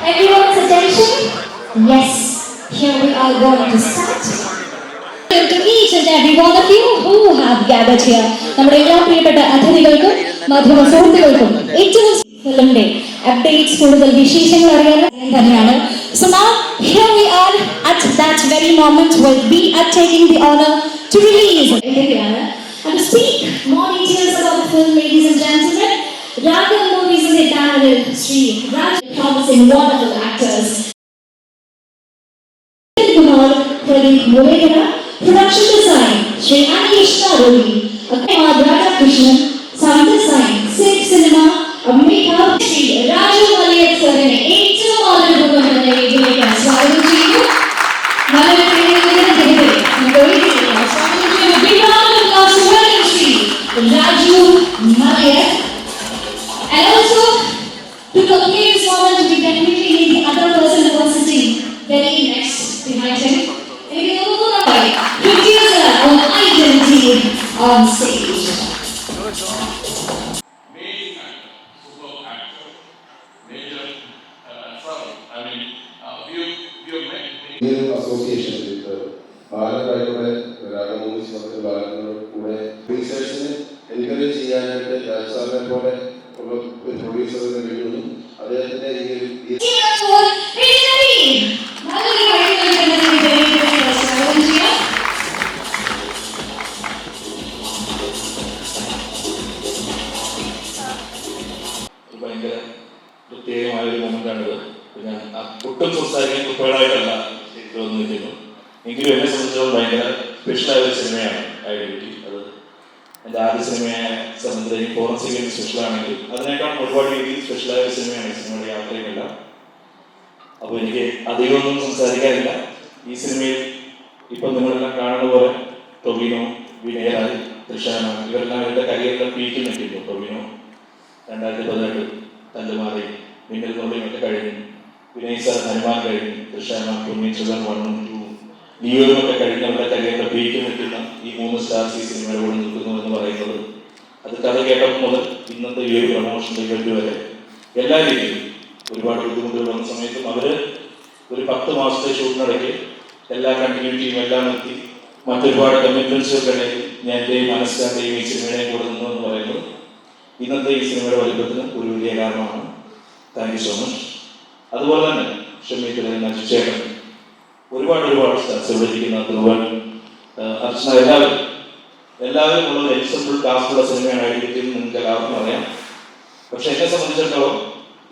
Everyone's attention? Yes, here we are going to start. To each and every one of you who have gathered here. നമ്മുടെ എല്ലാ പ്രിയപ്പെട്ട അതിഥികൾക്കും മാധ്യമ സുഹൃത്തുക്കൾക്കും ഏറ്റവും ഫിലിമിന്റെ updates കൂടുതൽ വിശേഷങ്ങൾ അറിയാൻ തന്നെയാണ്. So now here we are at that very moment where we are taking the honor to release and to speak more details about the film, ladies and gentlemen. Ragam Movies is a banner Sri Raj promising wonderful actors. Kumar, Pradeep Mulegara, production design Sri Anish Naroli, Kumar Radha Krishnan, sound design Sid Cinema, makeup Sri Raju Maliyat Sarine, ഏറ്റവും ആദരവുകൊണ്ട് ഇതിലേക്ക് സ്വാഗതം ചെയ്യുന്നു. വളരെ പ്രിയപ്പെട്ട big round of applause to welcome Sri Raju Maliyat. And also, to complete this moment, we definitely need the other person who was sitting very next behind him. Producer of Identity on stage. Association with Bharat Ragam Movies research encourage producer ഭയങ്കര പ്രത്യേകമായൊരു മൊമെന്റാണിത്. ഞാൻ ഒട്ടും സംസാരിക്കാൻ കുട്ടികളായിട്ടല്ല തോന്നിയിരുന്നു. എങ്കിലും എന്നെ സംബന്ധിച്ചോളം ഭയങ്കര സ്പെഷ്യലായ ഒരു സിനിമയാണ് ഐഡന്റിറ്റി. അത് എൻ്റെ ആദ്യ സിനിമയെ സംബന്ധിച്ച് ഫോറൻസിക്കലി സ്പെഷ്യലാണെങ്കിൽ അതിനേക്കാളും ഒരുപാട് രീതിയിൽ സ്പെഷ്യലായ ഒരു സിനിമയാണ് ഈ സിനിമയുടെ യാത്രയുമില്ല. അപ്പോൾ എനിക്ക് അധികമൊന്നും സംസാരിക്കാനില്ല. ഈ സിനിമയിൽ ഇപ്പം നിങ്ങളെല്ലാം കാണുന്ന പോലെ ടൊവിനോ, വിനയരാജ്, തൃഷാന ഇവരെല്ലാം ഇവരുടെ കരിയറിലെ പീക്കിൽ നിൽക്കുന്നു. ടൊവിനോ 2018 തല്ലുമാറി മിന്നൽ നുള്ളിയൊക്കെ കഴിഞ്ഞു, വിനയ് സാർ ഹനുമാൻ കഴിഞ്ഞു, തൃഷാന പൊന്നിയിൻ സെൽവൻ 1 ഉം 2 ലിയോയുമൊക്കെ കഴിഞ്ഞ് അവരുടെ കരിയറിലെ പീക്കിൽ നിൽക്കുന്ന ഈ 3 സ്റ്റാർസ് ഈ സിനിമയുടെ കൂടെ നിൽക്കുന്നു എന്ന് പറയുന്നത് അത് കഥ കേട്ടപ്പോൾ മുതൽ ഇന്നത്തെ ഈ ഒരു പ്രൊമോഷൻ ഇവന്റ് വരെ എല്ലാ രീതിയിലും ഒരുപാട് ബുദ്ധിമുട്ടുകൾ വന്ന സമയത്തും അവർ ഒരു 10 മാസത്തെ ഷൂട്ടിനിടയ്ക്ക് എല്ലാ കണ്ടിന്യൂറ്റിയും എല്ലാം നിർത്തി മറ്റൊരുപാട് കമ്മിറ്റ്മെന്റ്സുകൾക്കിടയിൽ ഞാൻ എൻ്റെയും മനസ്സിലാക്കുകയും ഈ സിനിമയുടെയും കൂടെ നിന്നു എന്ന് പറയുന്നത് ഇന്നത്തെ ഈ സിനിമയുടെ വലിപ്പത്തിന് ഒരു വലിയ കാരണമാണ്. Thank you so much. അതുപോലെ തന്നെ ക്ഷമിക്കുന്ന ചേട്ടൻ, ഒരുപാട് സ്റ്റാർസ് ഇവിടെ ഇരിക്കുന്ന ധ്രുവൻ, അർച്ചന, എല്ലാവരും ഉള്ളത് എക്സംപിൾ കാസ്റ്റുള്ള സിനിമയാണ് ഐഡന്റിറ്റി എന്ന് നിങ്ങൾക്ക് എല്ലാവർക്കും അറിയാം. പക്ഷെ എന്നെ സംബന്ധിച്ചിടത്തോളം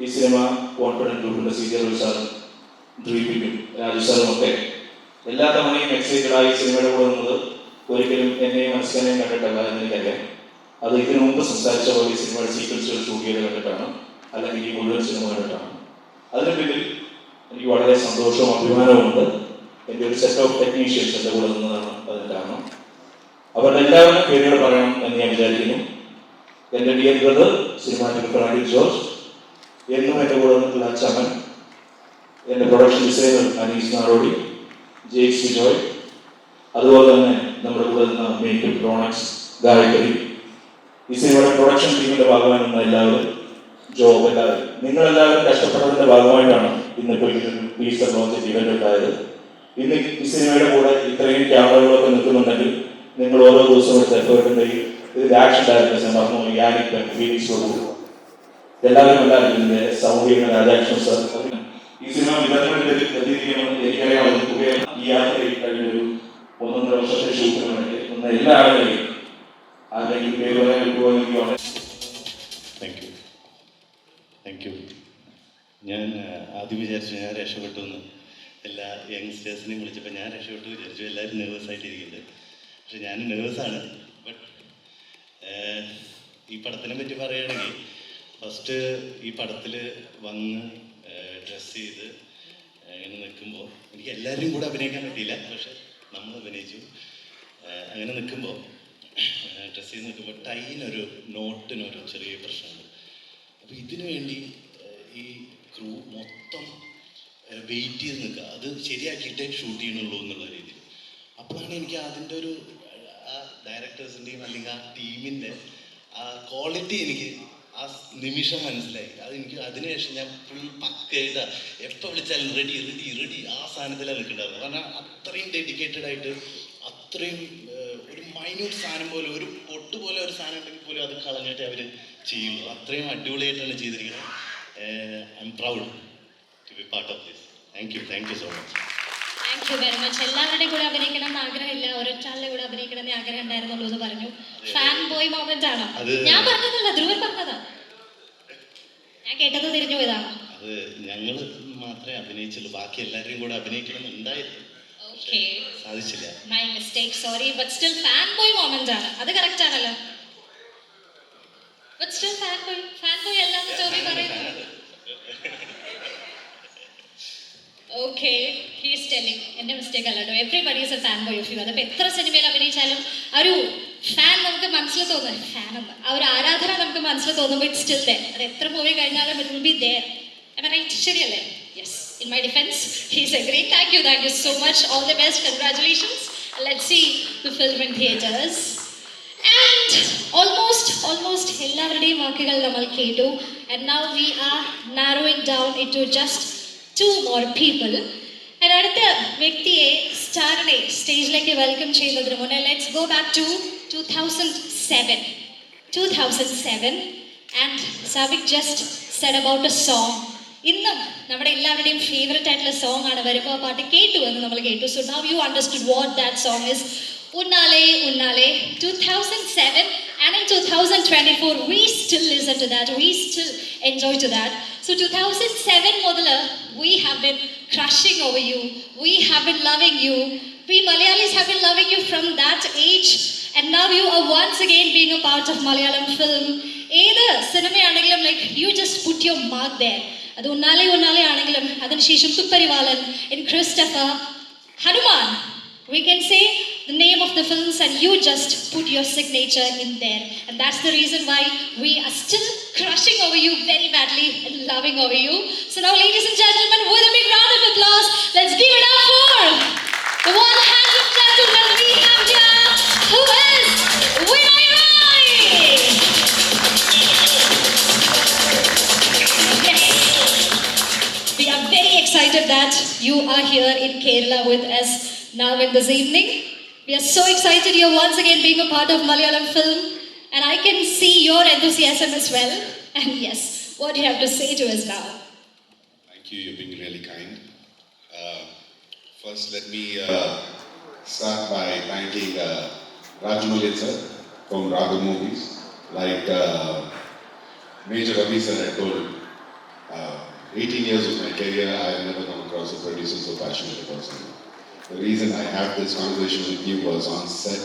ഈ സിനിമ കോൺഫിഡൻറ്റ് ഗ്രൂപ്പിൻ്റെ സീരിയൽ സാർ ദ്രീപിക്കും രാജു സാറും ഒക്കെ എല്ലാ തവണയും എക്സൈറ്റഡ് ആയി സിനിമയുടെ കൂടെ നിന്നത് ഒരിക്കലും എന്നെയും മനസ്സിലാനെയും കണ്ടിട്ടല്ല എന്ന് എനിക്കറിയാം. അത് ഇതിനു മുമ്പ് സംസാരിച്ച പോലെ ഈ സിനിമയുടെ സീക്വൻസുകൾ ഷൂട്ട് ചെയ്ത് കണ്ടിട്ടാണ്, അല്ലെങ്കിൽ ഈ മുഴുവൻ സിനിമ കണ്ടിട്ടാണ്. അതിന് പിന്നിൽ എനിക്ക് വളരെ സന്തോഷവും അഭിമാനവും ഉണ്ട്. എൻ്റെ ഒരു സെറ്റ് ഓഫ് ടെക്നീഷ്യൻസ് എൻ്റെ കൂടെ നിന്നതാണ് അതിന് കാരണം. അവരുടെ എല്ലാവരും പേരുകൾ പറയണം എന്ന് ഞാൻ വിചാരിക്കുന്നു. എൻ്റെ dear brother cinematographer Anil George, എന്നും എൻ്റെ കൂടെ നിന്നിട്ടുള്ള ചമൻ, എൻ്റെ പ്രൊഡക്ഷൻ ഡിസൈനർ അനീസ് നാടോടി, ജെയ്ക്സ് വിജോയ്, അതുപോലെ തന്നെ നമ്മുടെ കൂടെ നിന്ന മേക്കപ്പ് പ്രോണക്സ് ഗായത്രി, ഈ സിനിമയുടെ പ്രൊഡക്ഷൻ ടീമിന്റെ ഭാഗമായി നിന്ന എല്ലാവരും, ജോബ്, എല്ലാവരും, നിങ്ങളെല്ലാവരും കഷ്ടപ്പെട്ടതിന്റെ ഭാഗമായിട്ടാണ് ഇന്നിപ്പോൾ ടീസർ ലോഞ്ച് ഇവന്റ് ഉണ്ടായത്. ഇന്ന് ഈ സിനിമയുടെ കൂടെ ഇത്രയും ക്യാമറകളൊക്കെ നിൽക്കുന്നുണ്ടെങ്കിൽ നിങ്ങൾ ഓരോ ദിവസവും എടുത്ത് എഫേർട്ടുണ്ടെങ്കിൽ ഇതിന്റെ ആക്ഷൻ ഡയറക്ടേഴ്സ് പറഞ്ഞു യാനിക്, ഫീലിക്സ് കൊടുക്കും, എല്ലാവരും ഉണ്ടായിരുന്നു. ഇതിന്റെ സൗണ്ട് ചെയ്യുന്ന രാധാകൃഷ്ണൻ സാർ. ഈ സിനിമ വിതരണത്തിൽ എത്തിയിരിക്കണമെന്ന് എനിക്കറിയാം. ഈ യാത്രയിൽ കഴിഞ്ഞൊരു 1.5 വർഷത്തെ ഷൂട്ടിനുവേണ്ടി നിന്ന എല്ലാ ആളുകളെയും ആരെങ്കിലും പേര് പറയാൻ കിട്ടുവാൻ താങ്ക് യു. ഞാൻ ആദ്യം വിചാരിച്ചു ഞാൻ രക്ഷപ്പെട്ടു എന്ന്. എല്ലാ യങ്സ്റ്റേഴ്സിനെയും വിളിച്ചപ്പോൾ ഞാൻ രക്ഷപ്പെട്ടു വിചാരിച്ചു. എല്ലാവരും നെർവസായിട്ടിരിക്കുന്നുണ്ട്. പക്ഷെ ഞാൻ നെർവസാണ്. ബട്ട് ഈ പടത്തിനെ പറ്റി പറയുകയാണെങ്കിൽ ഫസ്റ്റ് ഈ പടത്തിൽ വന്ന് ഡ്രസ്സ് ചെയ്ത് അങ്ങനെ നിൽക്കുമ്പോൾ എനിക്ക് എല്ലാവരും കൂടെ അഭിനയിക്കാൻ പറ്റിയില്ല, പക്ഷെ നമ്മൾ അഭിനയിച്ചു. അങ്ങനെ നിൽക്കുമ്പോൾ ഡ്രസ്സ് ചെയ്ത് നിൽക്കുമ്പോൾ നോട്ടിനൊരു ചെറിയ പ്രശ്നമുണ്ട്. അപ്പോൾ ഇതിനു വേണ്ടി ഈ ക്രൂ മൊത്തം വെയിറ്റ് ചെയ്ത് നിൽക്കുക, അത് ശരിയാക്കിയിട്ടേ ഷൂട്ട് ചെയ്യണുള്ളൂ എന്നുള്ള രീതിയിൽ. അപ്പോഴാണ് എനിക്ക് അതിൻ്റെ ഒരു ആ ഡയറക്ടേഴ്സിൻ്റെയും അല്ലെങ്കിൽ ആ ടീമിൻ്റെ ആ ക്വാളിറ്റി എനിക്ക് ആ നിമിഷം മനസ്സിലായി. അതെനിക്ക് അതിനുശേഷം ഞാൻ ഫുൾ പക്കയായിട്ട് എപ്പോൾ വിളിച്ചാലും റെഡി റെഡി റെഡി ആ സാധനത്തിലാണ് നിൽക്കേണ്ടത്. കാരണം അത്രയും ഡെഡിക്കേറ്റഡ് ആയിട്ട് അത്രയും ഒരു മൈന്യൂട്ട് സാധനം പോലെ ഒരു പൊട്ട് പോലെ ഒരു സാധനം ഉണ്ടെങ്കിൽ പോലും അത് കളഞ്ഞിട്ട് അവർ ചെയ്യുള്ളൂ. അത്രയും അടിപൊളിയായിട്ടാണ് ചെയ്തിരിക്കുന്നത്. I am proud to be part of this. Thank you so much. Thank you very much. എല്ലാവരുടെയും കൂടെ അഭിനയിക്കണം എന്ന് ആഗ്രഹമില്ല, ഒരൊറ്റാളുടെ കൂടെ അഭിനയിക്കണം എന്ന് ആഗ്രഹം ഉണ്ടായിരുന്നുള്ളൂ എന്ന് പറഞ്ഞു. ഫാൻ ബോയ് മൊമെന്റ് ആണോ? ഞാൻ പറഞ്ഞതല്ല, ധ്രുവൻ പറഞ്ഞതാ. ഞാൻ കേട്ടത് തിരിഞ്ഞു പോയതാണോ? അത് ഞങ്ങൾ മാത്രമേ അഭിനയിച്ചുള്ളൂ, ബാക്കി എല്ലാവരും കൂടെ അഭിനയിക്കണം എന്നുണ്ടായിരുന്നു, സാധിച്ചില്ല. My mistake, sorry. But still fan boy moment ആണ്, അത് കറക്റ്റ് ആണല്ലോ. ബട്ട് സ്റ്റിൽ ഫാൻ ബോയ് അല്ലാന്ന് ചോദ്യം പറയുന്നത്. Okay, he is telling. എൻ്റെ മിസ്റ്റേക്ക് അല്ല കേട്ടോ. Everybody is a fan boy of you. അതിപ്പോൾ എത്ര സിനിമയിൽ അഭിനയിച്ചാലും ആ ഒരു ഫാൻ നമുക്ക് മനസ്സിൽ തോന്നുന്നത്, ഫാൻ എന്ന് ആ ഒരു ആരാധന നമുക്ക് മനസ്സിൽ തോന്നുമ്പോൾ ഇറ്റ് സ്റ്റിൽ ദെയർ. അത് എത്ര മൂവി കഴിഞ്ഞാലും it will be there. Am I right? ശരിയല്ലേ? Yes. In my defence he is agree. Thank you so much. All the best. Congratulations. Let's see the film in theatres. And almost എല്ലാവരുടെയും വാക്കുകൾ നമ്മൾ കേട്ടു. And now we are narrowing down in to just 2 more people. അടുത്ത വ്യക്തിയെ സ്റ്റാറിനെ സ്റ്റേജിലേക്ക് welcome ചെയ്യുന്നതിന് മുന്നേ let's go back to 2007 and Sabik just said about a song. ഇന്നും നമ്മുടെ എല്ലാവരുടെയും ഫേവറേറ്റ് ആയിട്ടുള്ള സോങ് ആണ്. വരുമ്പോൾ ആ പാട്ട് കേട്ടു എന്ന് നമ്മൾ കേട്ടു. So now you understood what that song is. ഉന്നാലെ ഉന്നാലെ. 2007 and in 2024 we still listen to that, we still enjoy to that. So 2007 model we have been crushing over you, we have been loving you, we Malayalis have been loving you from that age, and now you are once again being a part of Malayalam film. ഏത് സിനിമയാണെങ്കിലും like you just put your mark there. അത് ഉന്നാലെ ഉന്നാലെ ആണെങ്കിലും അതിനുശേഷം തുപ്പരിവാളൻ, in Christopher, Hanuman, we can say the name of the films and you just put your signature in there, and that's the reason why we are still crushing over you very badly and loving over you. So now ladies and gentlemen, with a big round of applause, let's give it up for the one handsome gentleman we have here, who is Vinay Roy. Yes, we are very excited that you are here in Kerala with us now in this evening. We are so excited you're once again being a part of Malayalam film, and I can see your enthusiasm as well. And yes, what do you have to say to us now? Thank you, you're being really kind. First, let me start by thanking Rajamouli sir from Raghu Movies. Like Major Ravi sir had told, 18 years of my career, I have never come across a producer so passionate about cinema. The reason I had this conversation with you was on set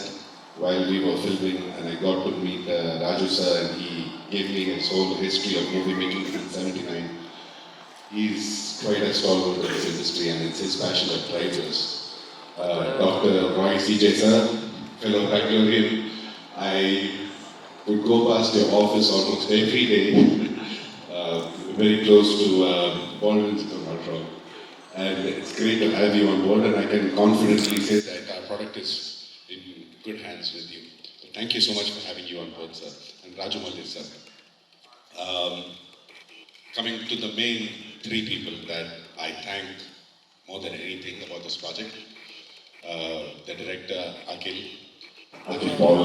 while we were filming, and I got to meet Raju sir, and he gave me his whole history of movie making in 79. He's quite a stalwart of this industry, and it's his passion that drives us. Dr. Roy C.J. sir, fellow Bachelorian, I would go past your office almost every day, very close to Baldwin's Control. And it's great to have you on board, and I can confidently say that our product is in good hands with you. So thank you so much for having you on board, sir. And Rajamouli sir. Coming to the main 3 people that I thank more than anything about this project. The director Akhil Paul,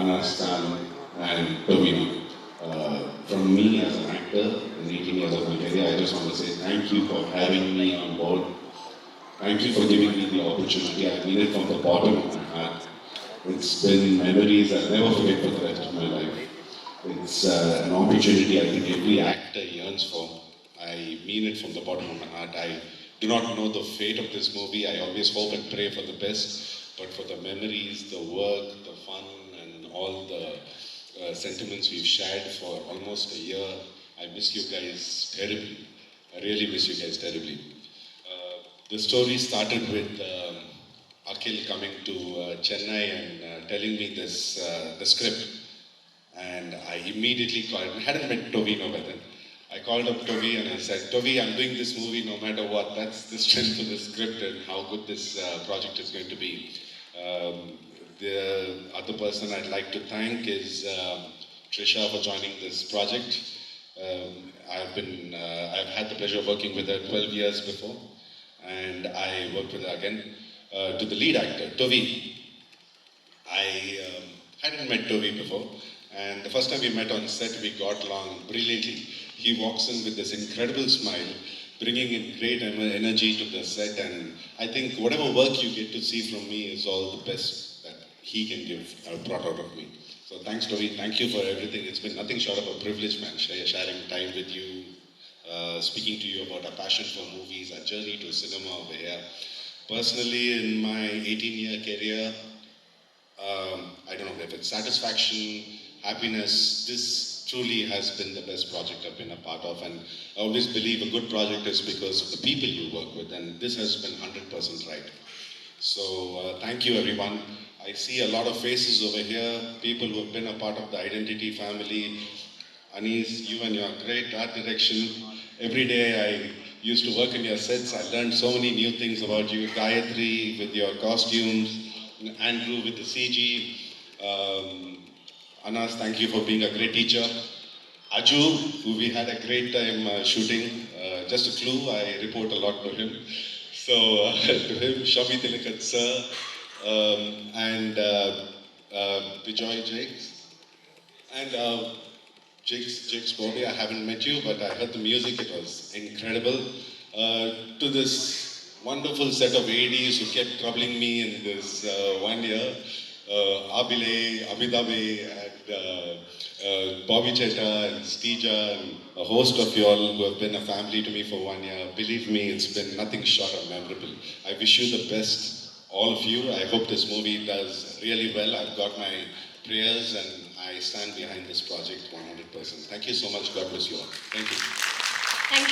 Anas Khan, and Tovino. From me as an actor in 18 years of my career, I just want to say thank you for having me on board. Thank you for giving me the opportunity. I mean it from the bottom of my heart. It's been memories I'll never forget for the rest of my life. It's an opportunity I think every actor yearns for. I mean it from the bottom of my heart. I do not know the fate of this movie. I always hope and pray for the best, but for the memories, the work, the fun, and all the sentiments we've shared for almost a year. I miss you guys terribly. I really miss you guys terribly. The story started with Akhil coming to Chennai and telling me the script. And I immediately called, I hadn't met Tovino by then. I called up Tovi and I said, Tovi, I'm doing this movie no matter what. That's the strength of the script and how good this project is going to be. The other person I'd like to thank is Trisha for joining this project. I've had the pleasure of working with her 12 years before, and I worked with her again. To the lead actor, Tovi. I hadn't met Tovi before, and the first time we met on set, we got along brilliantly. He walks in with this incredible smile, bringing in great energy to the set, and I think whatever work you get to see from me is all the best that he can give brought out of me. So thanks, Tovi. Thank you for everything. It's been nothing short of a privilege, man, sharing time with you, speaking to you about our passion for movies, our journey to cinema over here. Personally, in my 18-year career, I don't know if it's satisfaction, happiness, this truly has been the best project I've been a part of, and I always believe a good project is because of the people you work with, and this has been 100% right. So thank you, everyone. I see a lot of faces over here, people who have been a part of the Identity family. Anis, you and your great art direction. Every day I used to work in your sets. I learned so many new things about you. Gayatri with your costumes, Andrew with the CG. Anas, thank you for being a great teacher. Aju, who we had a great time shooting. Just a clue, I report a lot to him. So to him, Shami Tilikat sir, and Bijoy Jakes. And Jake's Bobby, I haven't met you, but I heard the music, it was incredible. To this wonderful set of ADs who kept troubling me in this 1 year, Abile, Amidabe, and Bobby Cheta and Stija, and a host of you all who have been a family to me for 1 year. Believe me, it's been nothing short of memorable. I wish you the best, all of you. I hope this movie does really well. I've got my prayers and I stand behind this project 100%. Thank you so much. God bless you all. Thank you. Thank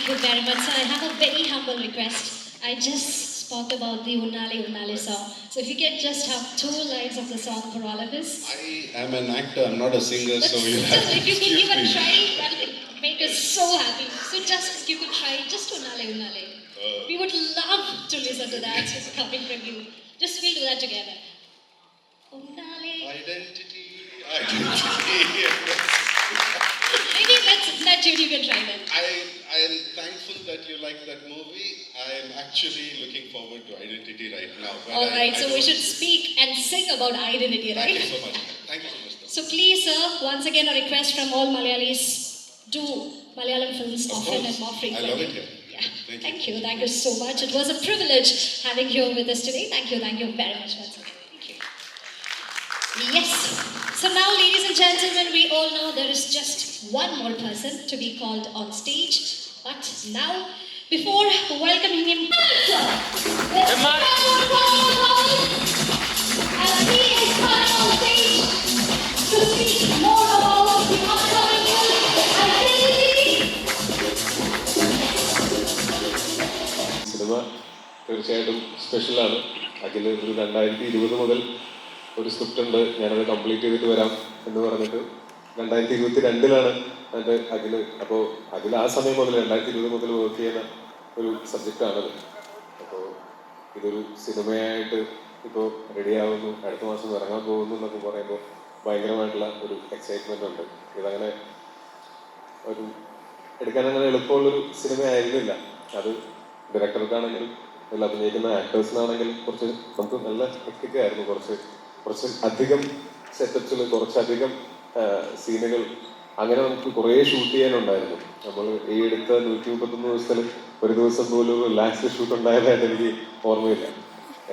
you very much. So I have a very humble request. I just spoke about the Unnale song. So if you can just have 2 lines of the song for all of us. I am an actor, I'm not a singer, But so you have to if you could excuse give a me. try, that would make us so happy. So just if you could try just Unnale. We would love to listen to that coming from you. Just we'll do that together. Unnale. Identity. Maybe that tune you can try then. I am thankful that you like that movie. I am actually looking forward to Identity right now. But Alright, I so we should speak and sing about identity, Thank you right? so much. Thank you so much. So please, sir, once again a request from all Malayalis, do Malayalam films Of often course. and more I frequently. love it here. Yeah. Thank you. Thank you so much. It was a privilege having you with us today. Thank you very much once again. Thank you. Yes. So now, ladies and gentlemen, we all know there is just one more person to be called on stage. But now, before welcoming him, let's and he is coming on stage to speak more about the upcoming film Identity. Cinema തീർച്ചയായിട്ടും സ്പെഷ്യലാണ്. അഖിൽ ഒരു 2020 മുതൽ ഒരു script ഉണ്ട്, ഞാനത് complete ചെയ്തിട്ട് വരാം എന്ന് പറഞ്ഞിട്ട് 2022 അതിൻ്റെ അഖിൽ. അപ്പോൾ അഖിൽ ആ സമയം മുതൽ 2020 മുതൽ വർക്ക് ചെയ്യുന്ന ഒരു സബ്ജക്റ്റാണത്. അപ്പോൾ ഇതൊരു സിനിമയായിട്ട് ഇപ്പോൾ റെഡിയാവുന്നു, അടുത്ത മാസം ഇറങ്ങാൻ പോകുന്നു എന്നൊക്കെ പറയുമ്പോൾ ഭയങ്കരമായിട്ടുള്ള ഒരു എക്സൈറ്റ്മെൻ്റ് ഉണ്ട്. ഇതങ്ങനെ ഒരു എടുക്കാനങ്ങനെ എളുപ്പമുള്ളൊരു സിനിമയായിരുന്നില്ല. അത് ഡയറക്ടർക്കാണെങ്കിലും അതിൽ അഭിനയിക്കുന്ന ആക്ടേഴ്സിനാണെങ്കിലും കുറച്ച് നമുക്ക് നല്ല ഹെക്ടിക്കായിരുന്നു. കുറച്ച് അധികം സെറ്റപ്സിൽ കുറച്ചധികം സീനുകൾ അങ്ങനെ നമുക്ക് കുറേ ഷൂട്ട് ചെയ്യാനുണ്ടായിരുന്നു. നമ്മൾ ഈ എടുത്ത 131 ദിവസത്തിൽ ഒരു ദിവസം പോലും റിലാക്സ്ഡ് ഷൂട്ട് ഉണ്ടായതായിട്ട് എനിക്ക് ഓർമ്മയില്ല.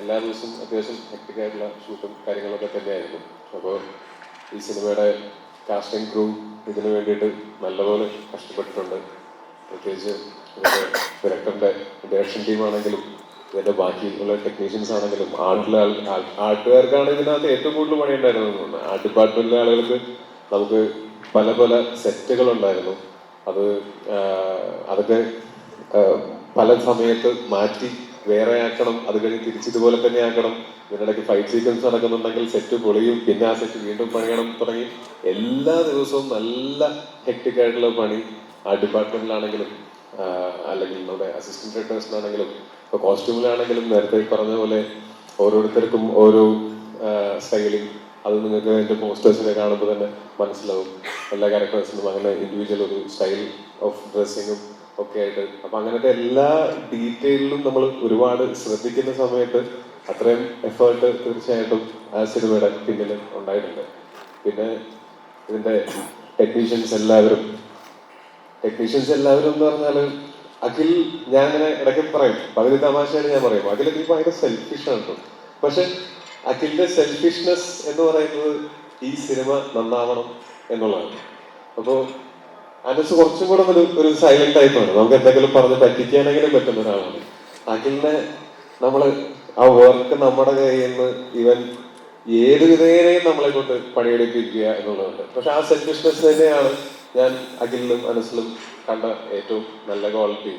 എല്ലാ ദിവസവും അത്യാവശ്യം ഹെക്ടിക്കായിട്ടുള്ള ഷൂട്ടും കാര്യങ്ങളൊക്കെ തന്നെയായിരുന്നു. അപ്പോൾ ഈ സിനിമയുടെ കാസ്റ്റിംഗ് ക്രൂ ഇതിനു വേണ്ടിയിട്ട് നല്ലപോലെ കഷ്ടപ്പെട്ടിട്ടുണ്ട്. പ്രത്യേകിച്ച് ഇതിൻ്റെ ഡയറക്ടറിൻ്റെ ഡയറക്ഷൻ ടീമാണെങ്കിലും ഇതിൻ്റെ ബാക്കിയുള്ള ടെക്നീഷ്യൻസ് ആണെങ്കിലും ആർട്ടുകാർക്കാണ് ഇതിനകത്ത് ഏറ്റവും കൂടുതൽ പണിയുണ്ടായിരുന്നത്. ആർട്ട് ഡിപ്പാർട്ട്മെൻറ്റിലെ ആളുകൾക്ക് നമുക്ക് പല പല സെറ്റുകളുണ്ടായിരുന്നു. അതൊക്കെ പല സമയത്ത് മാറ്റി വേറെ ആക്കണം, അത് കഴിഞ്ഞ് തിരിച്ചിതുപോലെ തന്നെ ആക്കണം. ഇതിനിടയ്ക്ക് ഫൈറ്റ് സീക്വൻസ് നടക്കുന്നുണ്ടെങ്കിൽ സെറ്റ് പൊളിയും, പിന്നെ ആ സെറ്റ് വീണ്ടും പണിയണം തുടങ്ങി എല്ലാ ദിവസവും നല്ല ഹെക്ടിക് ആയിട്ടുള്ള പണി. ആ ഡിപ്പാർട്ട്മെന്റിലാണെങ്കിലും അല്ലെങ്കിൽ നമ്മുടെ അസിസ്റ്റന്റ് ഡയറക്ടേഴ്സിനാണെങ്കിലും ഇപ്പോൾ കോസ്റ്റ്യൂമിലാണെങ്കിലും നേരത്തെ പറഞ്ഞ പോലെ ഓരോരുത്തർക്കും ഓരോ സ്റ്റൈലിംഗ്. അത് നിങ്ങൾക്ക് എൻ്റെ പോസ്റ്റേഴ്സിനെ കാണുമ്പോൾ തന്നെ മനസ്സിലാവും. എല്ലാ ക്യാരക്ടേഴ്സിനും അങ്ങനെ ഇൻഡിവിജ്വൽ ഒരു സ്റ്റൈൽ ഓഫ് ഡ്രസ്സിങ്ങും ഒക്കെ ആയിട്ട്. അപ്പം അങ്ങനത്തെ എല്ലാ ഡീറ്റെയിലും നമ്മൾ ഒരുപാട് ശ്രദ്ധിക്കുന്ന സമയത്ത് അത്രയും എഫേർട്ട് തീർച്ചയായിട്ടും ആ സിനിമയുടെ പിന്നിൽ ഉണ്ടായിട്ടുണ്ട്. പിന്നെ ഇതിൻ്റെ ടെക്നീഷ്യൻസ് എല്ലാവരും എന്ന് പറഞ്ഞാൽ അഖിൽ, ഞാൻ അങ്ങനെ ഇടയ്ക്ക് പറയും, പകുതി തമാശയായിട്ട് ഞാൻ പറയും, അഖിൽ എനിക്ക് ഭയങ്കര സെൽഫിഷാണ്. പക്ഷെ അഖിലിന്റെ സെൽഫിഷ്നെസ് എന്ന് പറയുന്നത് ഈ സിനിമ നന്നാവണം എന്നുള്ളതാണ്. അപ്പോൾ അനസ് കുറച്ചും കൂടെ ഒരു സൈലന്റ് ടൈപ്പാണ്. നമുക്ക് എന്തെങ്കിലും പറഞ്ഞ് പറ്റിക്കാനെങ്കിലും പറ്റുന്ന ഒരാളാണ്. അഖിലിനെ നമ്മള് ആ വർക്ക് നമ്മുടെ കയ്യിൽ നിന്ന് ഇവൻ ഏത് വിധേനയും നമ്മളെ കൊണ്ട് പണിയെടുപ്പിക്കുക എന്നുള്ളതുണ്ട്. പക്ഷെ ആ സെൽഫിഷ്നെസ് തന്നെയാണ് ഞാൻ അഖിലിലും അനസിലും കണ്ട ഏറ്റവും നല്ല ക്വാളിറ്റി.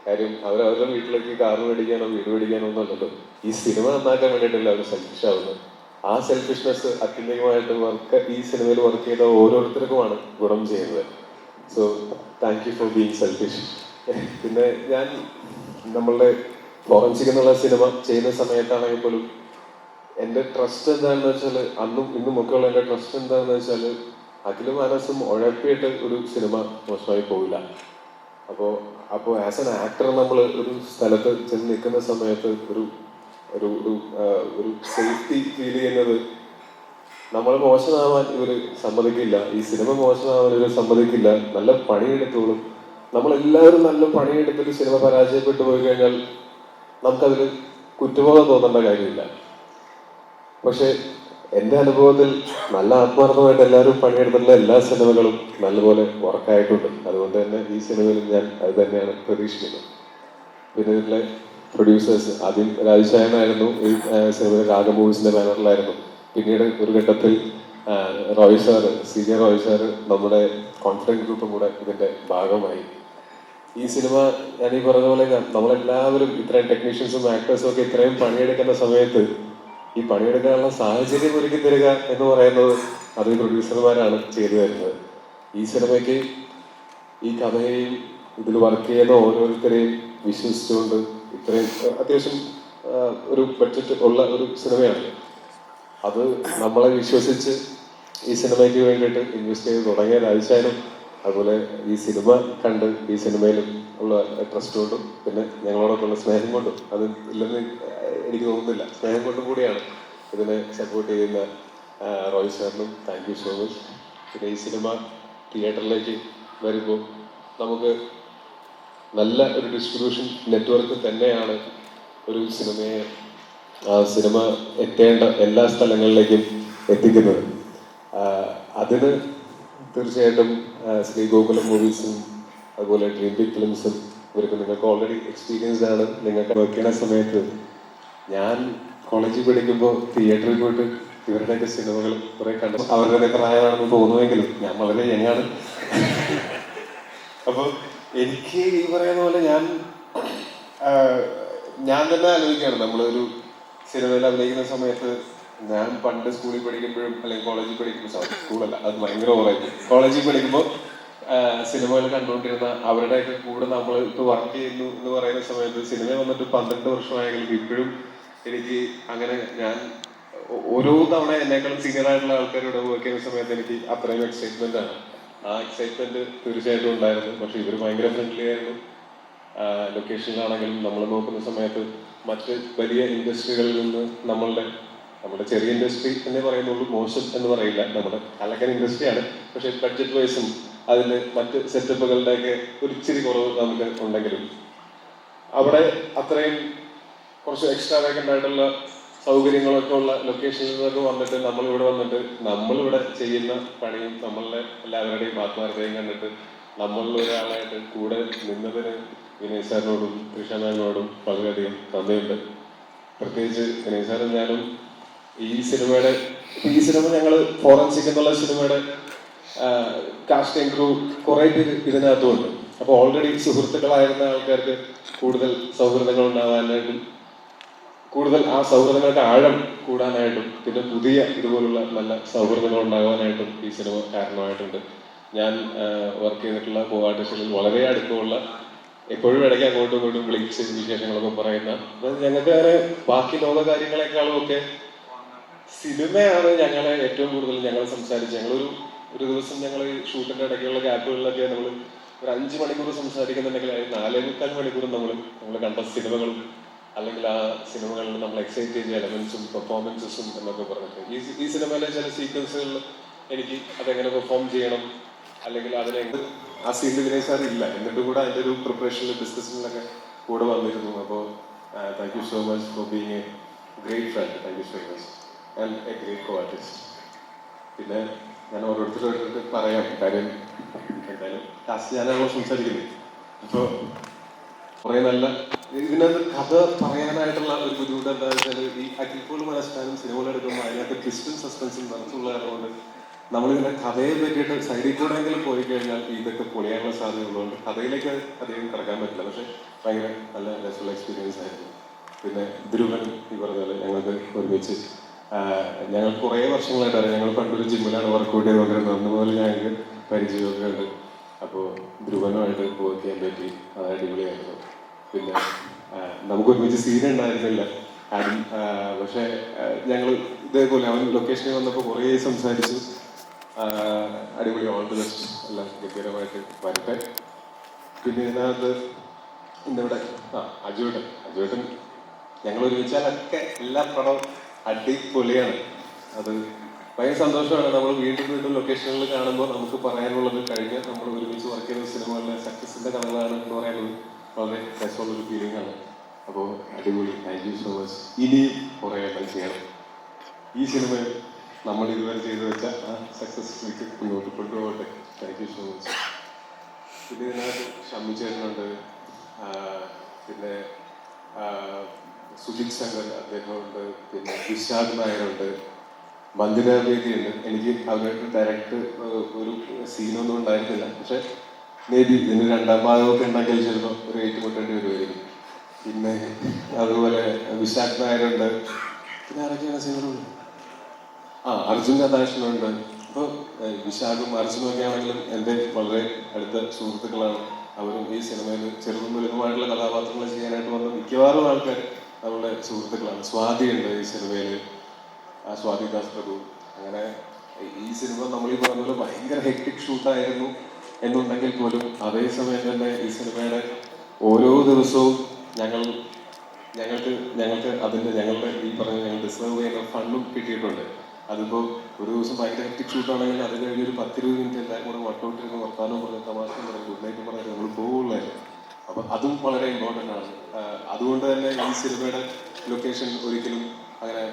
കാര്യം അവരവരുടെ വീട്ടിലേക്ക് കാർ മേടിക്കാനോ വീട് മേടിക്കാനോ ഒന്നുമല്ലല്ലോ, ഈ സിനിമ നന്നാക്കാൻ വേണ്ടിയിട്ടല്ല അവർ സെൽഫിഷ് ആവുന്നത്. ആ സെൽഫിഷ്നെസ് അത്യന്തികമായിട്ട് ഈ സിനിമയിൽ വർക്ക് ചെയ്ത ഓരോരുത്തർക്കുമാണ് ഗുണം ചെയ്യുന്നത്. So thank you for being selfish. പിന്നെ ഞാൻ നമ്മളുടെ ഫോറൻസിക് എന്നുള്ള സിനിമ ചെയ്യുന്ന സമയത്താണെങ്കിൽ പോലും എൻ്റെ ട്രസ്റ്റ് എന്താണെന്ന് വെച്ചാൽ, അന്നും ഇന്നും ഒക്കെ ഉള്ള എൻ്റെ ട്രസ്റ്റ് എന്താണെന്ന് വെച്ചാൽ, അഖിലും അനസും ഉഴപ്പിയിട്ട് ഒരു സിനിമ മോശമായി പോവില്ല. അപ്പോൾ ആസ് എൻ ആക്ടർ നമ്മൾ ഒരു സ്ഥലത്ത് ചെന്ന് നിൽക്കുന്ന സമയത്ത് ഒരു സേഫ്റ്റി ഫീൽ ചെയ്യുന്നത്, നമ്മൾ മോശമാവാൻ ഇവർ സമ്മതിക്കില്ല, ഈ സിനിമ മോശമാവാൻ ഇവർ സമ്മതിക്കില്ല, നല്ല പണിയെടുത്തോളും. നമ്മളെല്ലാവരും നല്ല പണിയെടുത്തിട്ട് സിനിമ പരാജയപ്പെട്ടു പോയി കഴിഞ്ഞാൽ നമുക്കതിൽ കുറ്റബോധം തോന്നേണ്ട കാര്യമില്ല. പക്ഷെ എൻ്റെ അനുഭവത്തിൽ നല്ല ആത്മാർത്ഥമായിട്ട് എല്ലാവരും പണിയെടുത്തിട്ടുള്ള എല്ലാ സിനിമകളും നല്ലപോലെ വർക്കായിട്ടുണ്ട്. അതുകൊണ്ട് തന്നെ ഈ സിനിമയിൽ ഞാൻ അത് തന്നെയാണ് പ്രതീക്ഷിക്കുന്നത്. പിന്നെ ഇതിലെ പ്രൊഡ്യൂസേഴ്സ് ആദ്യം രാജശേഖരനായിരുന്നു ഈ സിനിമയിൽ, രാഗ മൂവീസിന്റെ ബാനറിലായിരുന്നു. പിന്നീട് ഒരു ഘട്ടത്തിൽ Roy sir, CJ Roy sir, നമ്മുടെ കോൺഫിഡൻസ് ഗ്രൂപ്പും കൂടെ ഇതിന്റെ ഭാഗമായി. ഈ സിനിമ ഞാൻ ഈ പറഞ്ഞ പോലെ നമ്മളെല്ലാവരും ഇത്രയും ടെക്നീഷ്യൻസും ആക്ടേഴ്സും ഒക്കെ ഇത്രയും പണിയെടുക്കുന്ന സമയത്ത് ഈ പണിയെടുക്കാനുള്ള സാഹചര്യം ഒരുക്കി തരിക എന്ന് പറയുന്നത് അത് പ്രൊഡ്യൂസർമാരാണ് ചെയ്തു തരുന്നത്. ഈ സിനിമയ്ക്ക് ഈ കഥയെയും ഇതിൽ വർക്ക് ചെയ്യുന്ന ഓരോരുത്തരെയും വിശ്വസിച്ചുകൊണ്ട് ഇത്രയും അത്യാവശ്യം ഒരു ബഡ്ജറ്റ് ഉള്ള ഒരു സിനിമയാണ്. അത് നമ്മളെ വിശ്വസിച്ച് ഈ സിനിമയ്ക്ക് വേണ്ടിയിട്ട് ഇൻവെസ്റ്റ് ചെയ്ത് തുടങ്ങിയ രാജശേഖരനും അതുപോലെ ഈ സിനിമ കണ്ട് ഈ സിനിമയിലും ഉള്ള ട്രസ്റ്റ് കൊണ്ടും പിന്നെ ഞങ്ങളോടൊപ്പമുള്ള സ്നേഹം കൊണ്ടും, അത് ഇല്ലെന്ന് എനിക്ക് തോന്നുന്നില്ല, സ്നേഹം കൊണ്ടും കൂടിയാണ് ഇതിനെ സപ്പോർട്ട് ചെയ്യുന്ന റോയ് സാറിനും താങ്ക് യു സോ മച്ച്. പിന്നെ ഈ സിനിമ തിയേറ്ററിലേക്ക് വരുമ്പോൾ നമുക്ക് നല്ല ഒരു ഡിസ്ട്രിബ്യൂഷൻ നെറ്റ്വർക്ക് തന്നെയാണ് ഒരു സിനിമയെ സിനിമ എത്തേണ്ട എല്ലാ സ്ഥലങ്ങളിലേക്കും എത്തിക്കുന്നത്. അതിന് തീർച്ചയായിട്ടും ശ്രീ ഗോകുലം മൂവീസും അതുപോലെ ഡ്രീം ബിഗ് ഫിലിംസും ഇവർക്ക് നിങ്ങൾക്ക് ഓൾറെഡി എക്സ്പീരിയൻസ്ഡ് ആണ്. നിങ്ങൾക്ക് വർക്ക് ചെയ്യുന്ന സമയത്ത് ഞാൻ കോളേജിൽ പഠിക്കുമ്പോൾ തിയേറ്ററിൽ പോയിട്ട് ഇവരുടെയൊക്കെ സിനിമകൾ കുറെ കണ്ടു. അവരുടെ പ്രായമാണെന്ന് തോന്നുമെങ്കിലും ഞാൻ വളരെ യങ്ങാണ്. അപ്പോൾ എനിക്ക് ഈ പറയുന്ന പോലെ ഞാൻ തന്നെ ആലോചിക്കുകയാണ്, നമ്മളൊരു സിനിമയിൽ അഭിനയിക്കുന്ന സമയത്ത് ഞാൻ പണ്ട് സ്കൂളിൽ പഠിക്കുമ്പോഴും അല്ലെങ്കിൽ കോളേജിൽ പഠിക്കുമ്പോൾ, സ്കൂളല്ല അത് ഭയങ്കര ഓവറായിട്ട്, കോളേജിൽ പഠിക്കുമ്പോൾ സിനിമകൾ കണ്ടുകൊണ്ടിരുന്ന അവരുടെയൊക്കെ കൂടെ നമ്മൾ ഇപ്പോൾ വർക്ക് ചെയ്യുന്നു എന്ന് പറയുന്ന സമയത്ത് സിനിമ വന്നിട്ട് 12 വർഷമായെങ്കിലും ഇപ്പോഴും എനിക്ക് അങ്ങനെ ഞാൻ ഓരോ തവണ എന്നേക്കാളും സീനിയർ ആയിട്ടുള്ള ആൾക്കാരോട് വർക്ക് ചെയ്യുന്ന സമയത്ത് എനിക്ക് അത്രയും എക്സൈറ്റ്മെന്റ് ആണ്. ആ എക്സൈറ്റ്മെന്റ് തീർച്ചയായിട്ടും ഉണ്ടായിരുന്നു. പക്ഷെ ഇവർ ഭയങ്കര ഫ്രണ്ട്ലി ആയിരുന്നു. ലൊക്കേഷനിലാണെങ്കിലും നമ്മൾ നോക്കുന്ന സമയത്ത് മറ്റ് വലിയ ഇൻഡസ്ട്രികളിൽ നിന്ന് നമ്മുടെ ചെറിയ ഇൻഡസ്ട്രി എന്നേ പറയുന്നുള്ളൂ, മോശം എന്ന് പറയില്ല, നമ്മുടെ അലക്കൻ ഇൻഡസ്ട്രിയാണ്. പക്ഷെ ബഡ്ജറ്റ് വൈസും അതിന് മറ്റ് സെറ്റപ്പുകളുടെയൊക്കെ ഒരു ഇച്ചിരി കുറവ് നമുക്ക് ഉണ്ടെങ്കിലും അവിടെ അത്രയും കുറച്ച് എക്സ്ട്രാ വേക്കൻ്റ് ആയിട്ടുള്ള സൗകര്യങ്ങളൊക്കെ ഉള്ള ലൊക്കേഷനിൽ നിന്നൊക്കെ വന്നിട്ട് നമ്മളിവിടെ ചെയ്യുന്ന പണിയും നമ്മളുടെ എല്ലാവരുടെയും ആത്മാർത്ഥതയും കണ്ടിട്ട് നമ്മളിൽ ഒരാളായിട്ട് കൂടെ നിന്നതിന് വിനയ് സാറിനോടും തൃഷ മാമിനോടും വളരെയധികം നന്ദിയുണ്ട്. പ്രത്യേകിച്ച് വിനയ് സാറും ഞാനും ഈ സിനിമ ഞങ്ങൾ ഫോറൻസിക് എന്നുള്ള സിനിമയുടെ കാസ്റ്റ് ആൻഡ് ക്രൂ കുറേ പേര് ഇതിനകത്തുണ്ട്. അപ്പോൾ ഓൾറെഡി സുഹൃത്തുക്കളായിരുന്ന ആൾക്കാർക്ക് കൂടുതൽ സൗഹൃദങ്ങൾ ഉണ്ടാവാനായിട്ടും കൂടുതൽ ആ സൗഹൃദങ്ങളുടെ ആഴം കൂടാനായിട്ടും പിന്നെ പുതിയ ഇതുപോലുള്ള നല്ല സൗഹൃദങ്ങൾ ഉണ്ടാകാനായിട്ടും ഈ സിനിമ കാരണമായിട്ടുണ്ട്. ഞാൻ വർക്ക് ചെയ്തിട്ടുള്ള കോ-ആർട്ടിസ്റ്റുകളിൽ വളരെ അടുപ്പമുള്ള എപ്പോഴും ഇടയ്ക്ക് അങ്ങോട്ടും ഇങ്ങോട്ടും വിളിച്ച് വിശേഷങ്ങളൊക്കെ പറയുന്ന, അതായത് ഞങ്ങൾക്ക് അങ്ങനെ ബാക്കി ലോക കാര്യങ്ങളെക്കാളും ഒക്കെ സിനിമയാണ് ഞങ്ങളെ ഏറ്റവും കൂടുതൽ ഞങ്ങൾ സംസാരിച്ച് ഒരു ദിവസം ഞങ്ങൾ ഷൂട്ടിന്റെ ഇടയ്ക്കുള്ള ഗ്യാപ്പുകളിലൊക്കെ നമ്മൾ ഒരു 5 മണിക്കൂർ സംസാരിക്കുന്നുണ്ടെങ്കിൽ അതിൽ 4.25 മണിക്കൂറും നമ്മൾ കണ്ട സിനിമകളും അല്ലെങ്കിൽ ആ സിനിമകളിൽ നമ്മൾ എക്സൈറ്റ് ചെയ്ത എലമെന്റ്സും പെർഫോമൻസസും എന്നൊക്കെ പറഞ്ഞിട്ട് ഈ സിനിമയിലെ ചില സീക്വൻസുകളിൽ എനിക്ക് അതെങ്ങനെ പെർഫോം ചെയ്യണം അല്ലെങ്കിൽ അതിനെ ആ സീനിൽ വിനയ് സാർ ഇല്ല, എന്നിട്ട് കൂടെ അതിൻ്റെ ഒരു പ്രിപ്പറേഷനിൽ ഡിസ്കഷനിലൊക്കെ കൂടെ വന്നിരുന്നു. അപ്പോൾ thank you so much for being a great friend. Thank you so much and a great co artist. പിന്നെ ഞാൻ ഓരോരുത്തരോട് പറയാം, കാര്യം എന്തായാലും ലാസ്റ്റ് ഞാനാണോ സംസാരിക്കുന്നത്. അപ്പോൾ കുറേ നല്ല ഇതിനകത്ത് കഥ പറയാനായിട്ടുള്ള ഒരു ബുദ്ധിമുട്ട് എന്താണെന്ന് വെച്ചാൽ ഈ അഖിൽപോൾ മനസ്സിലാനും സിനിമകൾ എടുക്കുമ്പോൾ അതിനകത്ത് ട്വിസ്റ്റും സസ്പെൻസും നിറച്ചുള്ള കാരണമുണ്ട് നമ്മളിതിൻ്റെ കഥയെ പറ്റിയിട്ട് സൈഡിൽ കൂടെയെങ്കിലും പോയി കഴിഞ്ഞാൽ ഇതൊക്കെ പൊളിയാനുള്ള സാധ്യതയുള്ളതുകൊണ്ട് കഥയിലേക്ക് അധികം കിടക്കാൻ പറ്റില്ല. പക്ഷെ ഭയങ്കര നല്ല രസമുള്ള എക്സ്പീരിയൻസ് ആയിരുന്നു. പിന്നെ ധ്രുവൻ ഈ പറഞ്ഞ പോലെ ഞങ്ങൾക്ക് ഒരുമിച്ച് ഞങ്ങൾ കുറേ വർഷങ്ങളായിട്ട് അറിയാം. ഞങ്ങൾ പണ്ടൊരു ജിമ്മിലാണ് വർക്കൗട്ട് ചെയ്തുകൊണ്ടിരുന്നത്. അന്ന് മുതൽ ഞങ്ങൾക്ക് പരിചയമൊക്കെ ഉണ്ട്. അപ്പോൾ ധ്രുവനുമായിട്ട് വർക്ക് ചെയ്യാൻ പറ്റി, അത് അടിപൊളിയായിരുന്നു. പിന്നെ നമുക്ക് ഒരുമിച്ച് സീൻ ഉണ്ടായിരുന്നില്ല ആരും, പക്ഷേ ഞങ്ങൾ ഇതേപോലെ അവൻ ലൊക്കേഷനിൽ വന്നപ്പോൾ കുറേ സംസാരിച്ചു. അടിപൊളി, ഓൾ ദി ബെസ്റ്റ്, എല്ലാം ഗംഭീരമായിട്ട് വരട്ടെ. പിന്നെ ഇതിനകത്ത് ഇന്നിവിടെ അജുവേട്ടൻ ഞങ്ങൾ ഒരുമിച്ചാലൊക്കെ എല്ലാ പടവും അടിപൊളിയാണ്. അത് ഭയങ്കര സന്തോഷമാണ്. നമ്മൾ വീണ്ടും ലൊക്കേഷനുകളിൽ കാണുമ്പോൾ നമുക്ക് പറയാനുള്ളത് കഴിഞ്ഞ് നമ്മൾ ഒരുമിച്ച് വർക്ക് ചെയ്ത സിനിമകളിലെ സക്സസിന്റെ കഥകളാണ് എന്ന് പറയുന്നത് വളരെ രസമുള്ളൊരു ഫീലിംഗ് ആണ്. അപ്പോൾ അടിപൊളി, താങ്ക് യു സോ മച്ച്. ഇനിയും കുറേ എണ്ണം ചെയ്യണം. ഈ സിനിമയിൽ നമ്മൾ ഇതുവരെ ചെയ്തു വെച്ച ആ സക്സസിലേക്ക് മുന്നോട്ട് കൊണ്ടുപോകട്ടെ. Thank you so much. പിന്നെ ഇതിനകത്ത് ഷമ്മിച്ചേട്ടനുണ്ട്, പിന്നെ സുജിത് ശങ്കർ അദ്ദേഹമുണ്ട്, പിന്നെ വിശാഖ് നായരുണ്ട്, മന്ദിര ബേദിയുണ്ട്. എനിക്ക് അവരായിട്ട് ഡയറക്റ്റ് ഒരു സീനൊന്നും ഉണ്ടായിരുന്നില്ല, പക്ഷെ മേ ബി ഇതിന് 2ാം ഭാഗമൊക്കെ ഉണ്ടാക്കിയാൽ ചിലപ്പോൾ ഒരു ഏറ്റുമുട്ടേണ്ടി വരുമായിരിക്കും. പിന്നെ അതുപോലെ വിശാഖ് നായരുണ്ട്. പിന്നെ ആരൊക്കെയാണ് സീനുകളുണ്ട്? അർജുൻ കഥാകൃഷ്ണനുണ്ട്. അപ്പോൾ വിശാഖും അർജുനും ഒക്കെ ആണെങ്കിലും എൻ്റെ വളരെ അടുത്ത സുഹൃത്തുക്കളാണ്. അവരും ഈ സിനിമയിൽ ചെറുതും വലുതുമായിട്ടുള്ള കഥാപാത്രങ്ങൾ ചെയ്യാനായിട്ട് വന്ന മിക്കവാറും ആൾക്കാർ നമ്മളുടെ സുഹൃത്തുക്കളാണ്. സ്വാതിയുണ്ട് ഈ സിനിമയിൽ, സ്വാതി ദാസ് പ്രഭു. അങ്ങനെ ഈ സിനിമ നമ്മൾ ഈ പറഞ്ഞ പോലെ ഭയങ്കര ഹെക്ടിക് ഷൂട്ടായിരുന്നു എന്നുണ്ടെങ്കിൽ പോലും അതേസമയം തന്നെ ഈ സിനിമയുടെ ഓരോ ദിവസവും ഞങ്ങൾക്ക് അതിൻ്റെ ഞങ്ങളുടെ ഈ പറഞ്ഞ ഞങ്ങൾ ഡിസേർവ് ചെയ്യുന്ന ഫണ്ടും കിട്ടിയിട്ടുണ്ട്. അതിപ്പോൾ ഒരു ദിവസം ഭയങ്കര ഹെക്ടിക് ഷൂട്ടാണെങ്കിൽ അത് കഴിഞ്ഞ് ഒരു 10-20 മിനിറ്റ് എല്ലാവരും കൂടെ വർക്കൗട്ടിരുന്ന് വർത്താനം പറഞ്ഞ് തമാശയും പറഞ്ഞ് ഗുഡ് നൈറ്റും പറഞ്ഞ് നമ്മൾ പോകുള്ളായിരുന്നു. അപ്പം അതും വളരെ ഇമ്പോർട്ടൻ്റ് ആണ്. അതുകൊണ്ട് തന്നെ ഈ സിനിമയുടെ ലൊക്കേഷൻ ഒരിക്കലും അങ്ങനെ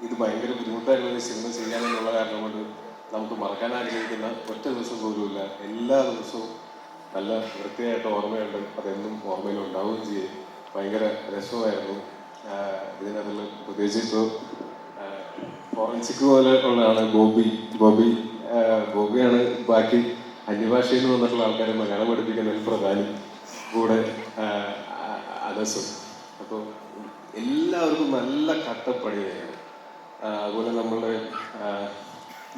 ഇത് ഭയങ്കര ബുദ്ധിമുട്ടായിരുന്നു ഈ സിനിമ ചെയ്യാനെന്നുള്ള കാരണം കൊണ്ട് നമുക്ക് മറക്കാൻ ആഗ്രഹിക്കുന്ന ഒറ്റ ദിവസം പോലുമില്ല. എല്ലാ ദിവസവും നല്ല വൃത്തിയായിട്ട് ഓർമ്മയുണ്ട്, അതെന്നും ഓർമ്മയിൽ ഉണ്ടാവുകയും ചെയ്യും. ഭയങ്കര രസമായിരുന്നു. ഇതിനകത്തുള്ള പ്രത്യേകിച്ച് ഇപ്പോൾ ഫോറൻസിക് പോലെ ഉള്ളതാണ് ബോബിയാണ് ബാക്കി അന്യഭാഷയിൽ നിന്ന് വന്നിട്ടുള്ള ആൾക്കാരെ മലയാളം പഠിപ്പിക്കുന്നതിൽ പ്രധാനം, കൂടെ അനസും. അപ്പോൾ എല്ലാവർക്കും നല്ല കട്ടപ്പണിയായിരുന്നു. അതുപോലെ നമ്മളുടെ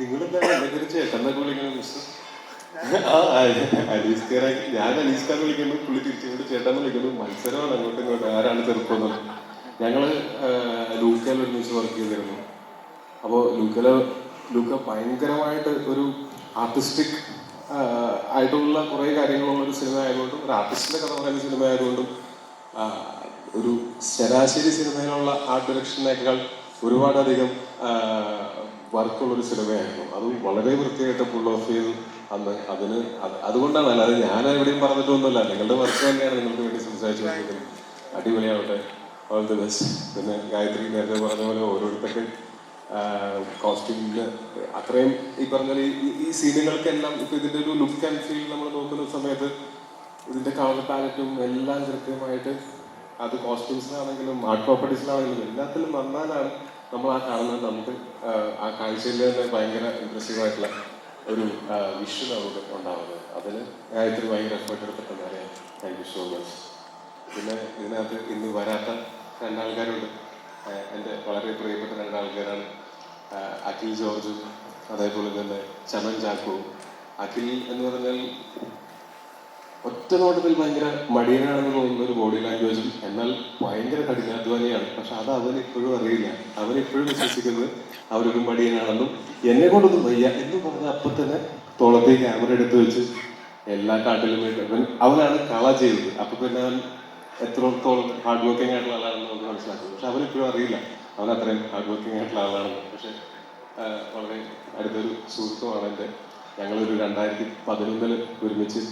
നിങ്ങളെന്താണ് എന്തെങ്കിലും ചേട്ടനൊക്കെ വിളിക്കുന്നത് മിസ്റ്റർ അനീസ്കാരാക്കി, ഞാൻ അനീസ്കാർ വിളിക്കുന്നു, പുള്ളി തിരിച്ചുകൊണ്ട് ചേട്ടൻ വിളിക്കുന്നു. മത്സരമാണ് അങ്ങോട്ടും ഇങ്ങോട്ടും, ആരാണ് ചെറുപ്പം. ഞങ്ങൾ ലൂക്കയിൽ ഒരുമിച്ച് വർക്ക് ചെയ്തിരുന്നു. അപ്പോൾ ലൂക്ക ഭയങ്കരമായിട്ട് ഒരു ആർട്ടിസ്റ്റിക് ആയിട്ടുള്ള കുറേ കാര്യങ്ങളുള്ളൊരു സിനിമ ആയതുകൊണ്ടും ഒരു ആർട്ടിസ്റ്റിന്റെ കഥ പറയുന്ന സിനിമ ആയതുകൊണ്ടും ഒരു ശരാശരി സിനിമയിലുള്ള ആർട്ട് ഡയറക്ഷനേക്കാൾ ഒരുപാടധികം വർക്കുള്ളൊരു സിനിമയായിരുന്നു. അതും വളരെ വൃത്തിയായിട്ട് ഫുൾ ഓഫ് ചെയ്തു അന്ന്. അതുകൊണ്ടാണ്, അല്ലാതെ ഞാൻ എവിടെയും പറഞ്ഞിട്ടൊന്നുമില്ല. നിങ്ങളുടെ വർക്ക് തന്നെയാണ് നിങ്ങൾക്ക് വേണ്ടി സംസാരിച്ചു കൊടുക്കുന്നത്. അടിപൊളിയാവട്ടെ, ഓൾ ദി ബെസ്റ്റ്. പിന്നെ ഗായത്രി നേരത്തെ പറഞ്ഞ പോലെ ഓരോരുത്തർക്ക് കോസ്റ്റ്യൂമില് അത്രയും ഈ പറഞ്ഞ ഈ സീനുകൾക്കെല്ലാം ഇപ്പൊ ഇതിന്റെ ഒരു ലുക്ക് ആൻഡ് ഫീൽ നമ്മൾ നോക്കുന്ന സമയത്ത് ഇതിന്റെ കളർ പാലറ്റും എല്ലാം കൃത്യമായിട്ട് അത് കോസ്റ്റ്യൂംസിലാണെങ്കിലും ആർട്ട് പ്രോപ്പർട്ടീസിലാണെങ്കിലും എല്ലാത്തിലും വന്നാലാണ് നമ്മൾ ആ കാണുന്നത്. നമുക്ക് ആ കാഴ്ചയിൽ തന്നെ ഭയങ്കര ഇംപ്രസീവായിട്ടുള്ള ഒരു വിഷു നമുക്ക് ഉണ്ടാവുന്നത്. അതിന് ഗായത്രി ഭയങ്കര എഫേർട്ട് എടുത്തിട്ടുണ്ട്, അറിയാം. Thank you so much. പിന്നെ ഇതിനകത്ത് ഇന്ന് വരാത്ത രണ്ടാൾക്കാരുണ്ട്, എൻ്റെ വളരെ പ്രിയപ്പെട്ട രണ്ടാൾക്കാരാണ്. അഖിൽ ജോർജും അതേപോലെ തന്നെ ചമൻ ചാക്കോവും. അഖിൽ എന്ന് പറഞ്ഞാൽ ഒറ്റ നോട്ടത്തിൽ ഭയങ്കര മടിയനാണെന്ന് തോന്നുന്ന ഒരു ബോഡി ലാംഗ്വേജും, എന്നാൽ ഭയങ്കര കഠിനാധ്വാനിയാണ്. പക്ഷെ അത് അവൻ ഇപ്പോഴും അറിയില്ല. അവൻ ഇപ്പോഴും വിശ്വസിക്കുന്നത് അവരൊരു മടിയനാണെന്നും എന്നെ കൊണ്ടൊന്നും വയ്യ എന്ന് പറഞ്ഞ അപ്പം തന്നെ തോളത്തെ ക്യാമറ എടുത്ത് വെച്ച് എല്ലാ കാട്ടിലും അവനാണ് കള ചെയ്തത്. അപ്പൊ പിന്നെ അവൻ എത്രത്തോളം ഹാർഡ് വർക്കിംഗ് ആയിട്ടുള്ള ആളാണെന്ന് നമുക്ക് മനസ്സിലാക്കുന്നത്. പക്ഷെ അവനിപ്പോഴും അറിയില്ല അവൻ അത്രയും ഹാർഡ് വർക്കിംഗ് ആയിട്ടുള്ള ആളാണെന്ന്. പക്ഷെ വളരെ അടുത്തൊരു സുഹൃത്തുമാണ് എൻ്റെ. ഞങ്ങളൊരു 2011 ഒരുമിച്ച്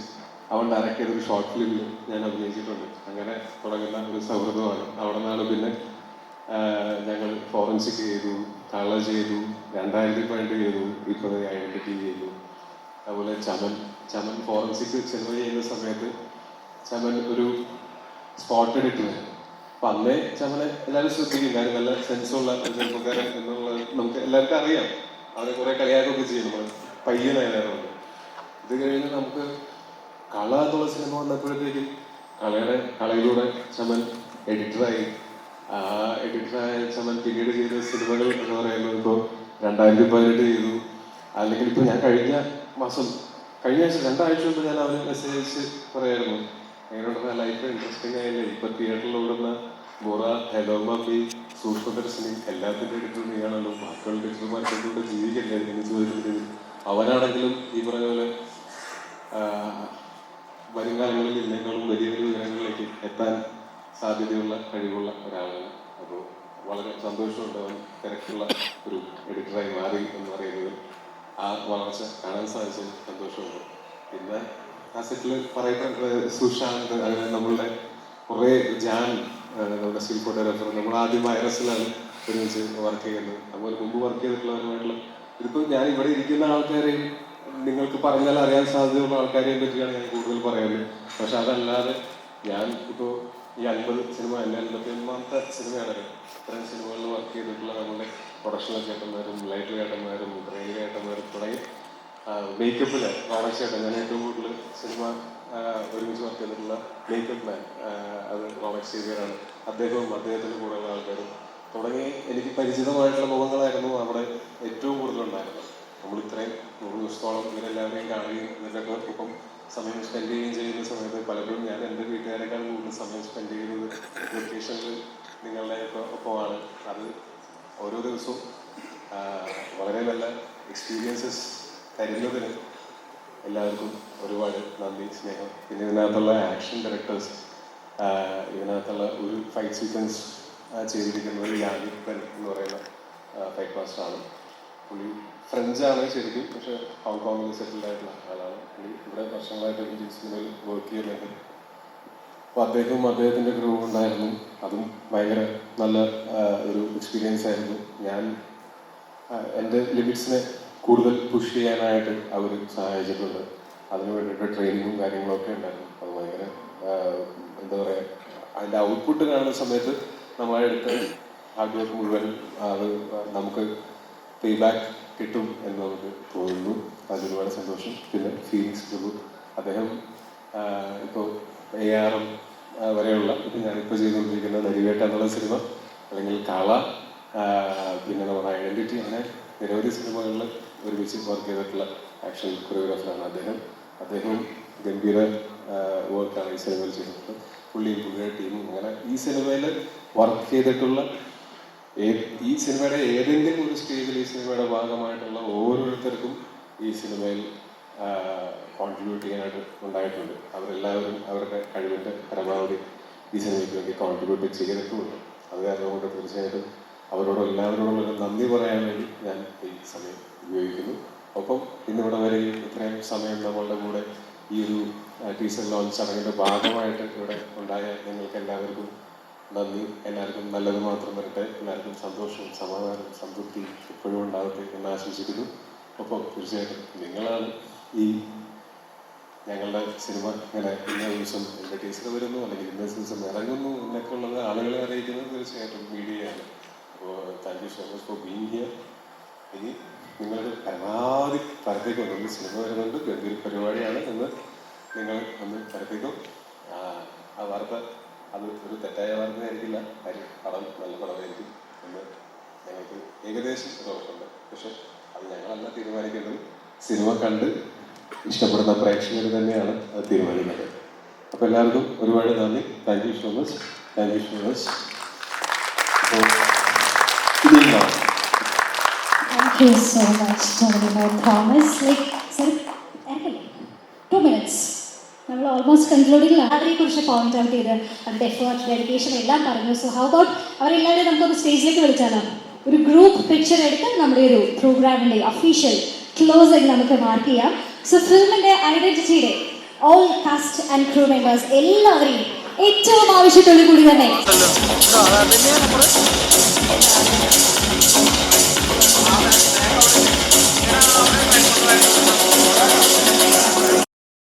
അവൻ ഡയറക്റ്റ് ചെയ്തൊരു ഷോർട്ട് ഫിലിമിൽ ഞാൻ അഭിനയിച്ചിട്ടുണ്ട്. അങ്ങനെ തുടങ്ങുന്ന ഒരു സൗഹൃദമാണ്. അവിടെ നിന്നാണ് പിന്നെ ഞങ്ങൾ ഫോറൻസിക് ചെയ്തു, കള ചെയ്തു, 2012 ചെയ്തു, ഇപ്പോൾ ഐഡന്റിറ്റി ചെയ്തു. അതുപോലെ ചമൻ ഫോറൻസിക് സിനിമ ചെയ്യുന്ന സമയത്ത് ചമൻ ഒരു സ്പോട്ട് എഡിറ്ററാണ്. അപ്പൊ അന്നേ ചമനെ എല്ലാവരും ശ്രദ്ധിക്കും, കാര്യം നല്ല സെൻസുള്ള ഒരു ചെറുപ്പക്കാരൻ എന്നുള്ളത് നമുക്ക് എല്ലാവർക്കും അറിയാം. അവരെ കുറെ കളിയാക്കൊക്കെ ചെയ്യും നമ്മൾ, പയ്യനായിരുന്നു. ഇത് കഴിഞ്ഞ് നമുക്ക് കള എന്നുള്ള സിനിമ വന്നപ്പോഴത്തേക്കും കളയിലൂടെ ചമൻ എഡിറ്ററായി. ആ എഡിറ്ററായ ചമൻ പിന്നീട് ചെയ്ത സിനിമകൾ എന്ന് പറയുന്നത് ഇപ്പോൾ 2018 ചെയ്തു. അല്ലെങ്കിൽ ഇപ്പോൾ ഞാൻ കഴിഞ്ഞ ആഴ്ച 2 ആഴ്ച മുമ്പ് ഞാൻ അവന് മെസ്സേജ് അയച്ച് പറയായിരുന്നു, എങ്ങനെയുണ്ടെന്ന ലൈഫ് ഇൻട്രസ്റ്റിംഗ് ആയില്ലേ, ഇപ്പൊ തിയേറ്ററിൽ ഓടുന്ന Bora, hello mummy, super Darshini എല്ലാത്തിൻ്റെ എഡിറ്റർ നീയാണല്ലോ, ബാക്കിയുള്ള എഡിറ്റർമാർക്കൊക്കെ ജീവിക്കല്ലേ എന്ന് ചോദിക്കുന്നത്. അവനാണെങ്കിലും ഈ പറഞ്ഞ പോലെ വരും കാലങ്ങളിൽ ഇതിനേക്കാളും വലിയ വലിയ ഉയരങ്ങളിലേക്ക് എത്താൻ സാധ്യതയുള്ള കഴിവുള്ള ഒരാളാണ്. അപ്പോൾ വളരെ സന്തോഷമുണ്ട് അവൻ തിരക്കുള്ള ഒരു എഡിറ്ററായി മാറി എന്ന് പറയുന്നത്. ആ വളർച്ച കാണാൻ സാധിച്ചത് സന്തോഷമുണ്ട്. പിന്നെ ആ സെറ്റിൽ പറയപ്പെട്ട സുശാന്ത്, അങ്ങനെ നമ്മളുടെ കുറേ നമ്മുടെ സ്റ്റിൽ ഫോട്ടോഗ്രാഫർ, നമ്മൾ ആദ്യം വൈറസിലാണ് ഒരുമിച്ച് വർക്ക് ചെയ്യുന്നത്. അതുപോലെ മുമ്പ് വർക്ക് ചെയ്തിട്ടുള്ളവരുമായിട്ടുള്ള ഇതിപ്പോൾ ഞാൻ ഇവിടെ ഇരിക്കുന്ന ആൾക്കാരെയും നിങ്ങൾക്ക് പറഞ്ഞാൽ അറിയാൻ സാധ്യതയുള്ള ആൾക്കാരെയും പറ്റിയാണ് ഞാൻ കൂടുതൽ പറയുന്നത്. പക്ഷെ അതല്ലാതെ ഞാൻ ഇപ്പോൾ ഈ 50 സിനിമ, എൻ്റെ 51ാമത്തെ സിനിമയാണ്. ഇത്രയും സിനിമകളിൽ വർക്ക് ചെയ്തിട്ടുള്ള നമ്മുടെ പ്രൊഡക്ഷണൽ ചേട്ടന്മാരും ലൈറ്റ് ചേട്ടന്മാരും ട്രെയിൻ ചേട്ടന്മാരും തുടങ്ങി മേക്കപ്പിൽ റോണക്സ് ചേട്ടൻ, ഞാൻ ഏറ്റവും കൂടുതൽ സിനിമ ഒരുമിച്ച് വർക്ക് ചെയ്തിട്ടുള്ള മേക്കപ്പ് മാൻ അത് റോണക്സ് സേവിയറാണ്. അദ്ദേഹത്തിൻ്റെ കൂടെയുള്ള ആൾക്കാരും തുടങ്ങി എനിക്ക് പരിചിതമായിട്ടുള്ള മുഖങ്ങളായിരുന്നു അവിടെ ഏറ്റവും കൂടുതലുണ്ടായിരുന്നത്. നമ്മൾ ഇത്രയും 100 ദിവസത്തോളം ഇവരെല്ലാവരെയും കാണുകയും ഇതിൻ്റെയൊക്കെ ഒപ്പം സമയം സ്പെൻഡ് ചെയ്യുകയും ചെയ്യുന്ന സമയത്ത് പലപ്പോഴും ഞാൻ എൻ്റെ വീട്ടുകാരെക്കാൾ കൂടുതൽ സമയം സ്പെൻഡ് ചെയ്യുന്നത് ലൊക്കേഷനിൽ നിങ്ങളുടെ ഒപ്പമാണ്. അത് ഓരോ ദിവസവും വളരെ നല്ല എക്സ്പീരിയൻസസ് തരുന്നതിന് എല്ലാവർക്കും ഒരുപാട് നന്ദി, സ്നേഹം. പിന്നെ ഇതിനകത്തുള്ള ആക്ഷൻ ഡയറക്ടേഴ്സ്, ഇതിനകത്തുള്ള ഒരു ഫൈറ്റ് സീക്വൻസ് ചെയ്തിരിക്കുന്നത് യാഗിപ്പൻ എന്ന് പറയുന്ന ഫൈറ്റ് മാസ്റ്ററാണ്. പുള്ളി ഫ്രഞ്ചാണ് ശരിക്കും, പക്ഷെ ഹോങ്കോങ്ങിൽ സെറ്റിൽഡ് ആയിട്ടുള്ള ആളാണ്. പുള്ളി ഇവിടെ വർഷങ്ങളായിട്ട് ഇന്ത്യൻ സിനിമയിൽ വർക്ക് ചെയ്യുന്നുണ്ട്. അപ്പോൾ അദ്ദേഹത്തിൻ്റെ ക്രൂ ഉണ്ടായിരുന്നു. അതും ഭയങ്കര നല്ല ഒരു എക്സ്പീരിയൻസ് ആയിരുന്നു. ഞാൻ എൻ്റെ ലിമിറ്റ്സിനെ കൂടുതൽ പുഷ് ചെയ്യാനായിട്ട് അവർ സഹായിച്ചിട്ടുണ്ട്. അതിന് വേണ്ടിയിട്ട് ട്രെയിനിങ്ങും കാര്യങ്ങളൊക്കെ ഉണ്ടായിരുന്നു. അത് ഭയങ്കര എന്താ പറയുക, അതിൻ്റെ ഔട്ട്പുട്ട് കാണുന്ന സമയത്ത് നമ്മളെടുത്ത് ഹാർഡ് വർക്ക് മുഴുവൻ അത് നമുക്ക് ഫീഡ്ബാക്ക് കിട്ടും എന്ന് നമുക്ക് തോന്നുന്നു. അതിലൊരുപാട് സന്തോഷം. പിന്നെ ഫീലിങ്സ് പ്രഭു, അദ്ദേഹം ഇപ്പോൾ ARM വരെയുള്ള ഇപ്പം ഞാനിപ്പോൾ ചെയ്തുകൊണ്ടിരിക്കുന്ന നരിവേട്ട എന്നുള്ള സിനിമ, അല്ലെങ്കിൽ കാള, പിന്നെ നമ്മുടെ ഐഡന്റിറ്റി, അങ്ങനെ നിരവധി സിനിമകളിൽ ഒരുമിച്ച് വർക്ക് ചെയ്തിട്ടുള്ള ആക്ഷൻ കൊറിയോഗ്രാഫറാണ് അദ്ദേഹവും ഗംഭീര വർക്കാണ് ഈ സിനിമയിൽ ചെയ്തിട്ടുള്ളത്. പുള്ളിയുടെ ടീമും അങ്ങനെ ഈ സിനിമയിൽ വർക്ക് ചെയ്തിട്ടുള്ള ഈ സിനിമയുടെ ഏതെങ്കിലും ഒരു സ്റ്റേജിൽ ഈ സിനിമയുടെ ഭാഗമായിട്ടുള്ള ഓരോരുത്തർക്കും ഈ സിനിമയിൽ കോൺട്രിബ്യൂട്ട് ചെയ്യാനായിട്ട് ഉണ്ടായിട്ടുണ്ട്. അവരെല്ലാവരും അവരുടെ കഴിവിൻ്റെ പരമാവധി ഈ സിനിമയ്ക്ക് വേണ്ടി കോൺട്രിബ്യൂട്ട് ചെയ്തിട്ടുമുണ്ട്. അത് കാരണം കൊണ്ട് തീർച്ചയായിട്ടും അവരോട് എല്ലാവരോടുള്ള നന്ദി പറയാൻ വേണ്ടി ഞാൻ ഈ സമയം ഉപയോഗിക്കുന്നു. ഒപ്പം ഇന്നിവിടെ വരെയും ഇത്രയും സമയം നമ്മളുടെ കൂടെ ഈ ഒരു ടീസർ ലോഞ്ച് ചടങ്ങിൻ്റെ ഭാഗമായിട്ട് ഇവിടെ ഉണ്ടായ നിങ്ങൾക്ക് എല്ലാവർക്കും നന്ദി. എല്ലാവർക്കും നല്ലത് മാത്രം വരട്ടെ. എല്ലാവർക്കും സന്തോഷവും സമാധാനവും സംതൃപ്തി എപ്പോഴും ഉണ്ടാവട്ടെ എന്ന് ആശംസിക്കുന്നു. ഒപ്പം തീർച്ചയായിട്ടും നിങ്ങളാണ് ഈ ഞങ്ങളുടെ സിനിമ ഇങ്ങനെ ഇന്ന ദിവസം എൻ്റെ ടീച്ചർ വരുന്നു അല്ലെങ്കിൽ ഇന്ന ദിവസം ഇറങ്ങുന്നു എന്നൊക്കെ ഉള്ളത് ആളുകളെ അറിയിക്കുന്നത് തീർച്ചയായിട്ടും മീഡിയയാണ്. അപ്പോൾ thank you so much for being here. ഇനി നിങ്ങൾ പരമാവധി പരത്തേക്ക് വന്നു. സിനിമ വരുന്നുണ്ട്, ഗംഭീര പരിപാടിയാണ് എന്ന് നിങ്ങൾ ഒന്ന് പരത്തേക്കും. ആ വാർത്ത അത് ഒരു തെറ്റായ വാർത്തയായിരിക്കില്ല, കാര്യം പടം നല്ല പടമായിരിക്കും എന്ന് ഞങ്ങൾക്ക് ഏകദേശം ഉറപ്പുണ്ട്. പക്ഷെ അത് ഞങ്ങളല്ല തീരുമാനിക്കേണ്ടത്, സിനിമ കണ്ട് ഇഷ്ടപ്പെടുന്ന പ്രേക്ഷകർ തന്നെയാണ് അത് തീരുമാനിക്കുന്നത്. അപ്പോൾ എല്ലാവർക്കും ഒരുപാട് നന്ദി. Thank you so much. Thank you so much. അപ്പോൾ ഇനിയുണ്ടാവും. Thank you so much, Tony Thomas. Like, sir, 2 minutes. നമ്മൾ ഓൾമോസ്റ്റ് കൺക്ലൂഡിങ്ങിലാണ്. അവരെ കുറിച്ച് പോയിന്റ് ഔട്ട് ചെയ്ത് അവരുടെ എഫേർട്ട്, ഡെഡിക്കേഷൻ എല്ലാം പറഞ്ഞു. സോ ഹൗ അബൌട്ട് അവരെല്ലാവരും നമുക്കൊന്ന് സ്റ്റേജിലേക്ക് വിളിച്ചാലോ? ഒരു ഗ്രൂപ്പ് പിക്ചർ എടുത്ത് നമ്മുടെ ഒരു പ്രോഗ്രാമിൻ്റെ ഒഫീഷ്യൽ ക്ലോസിംഗ് നമുക്ക് മാർക്ക് ചെയ്യാം. സോ ഫിലിമിൻ്റെ ഐഡന്റിറ്റിയുടെ all cast and crew members എല്ലാവരെയും ഏറ്റവും ആവശ്യത്തോടു കൂടി തന്നെ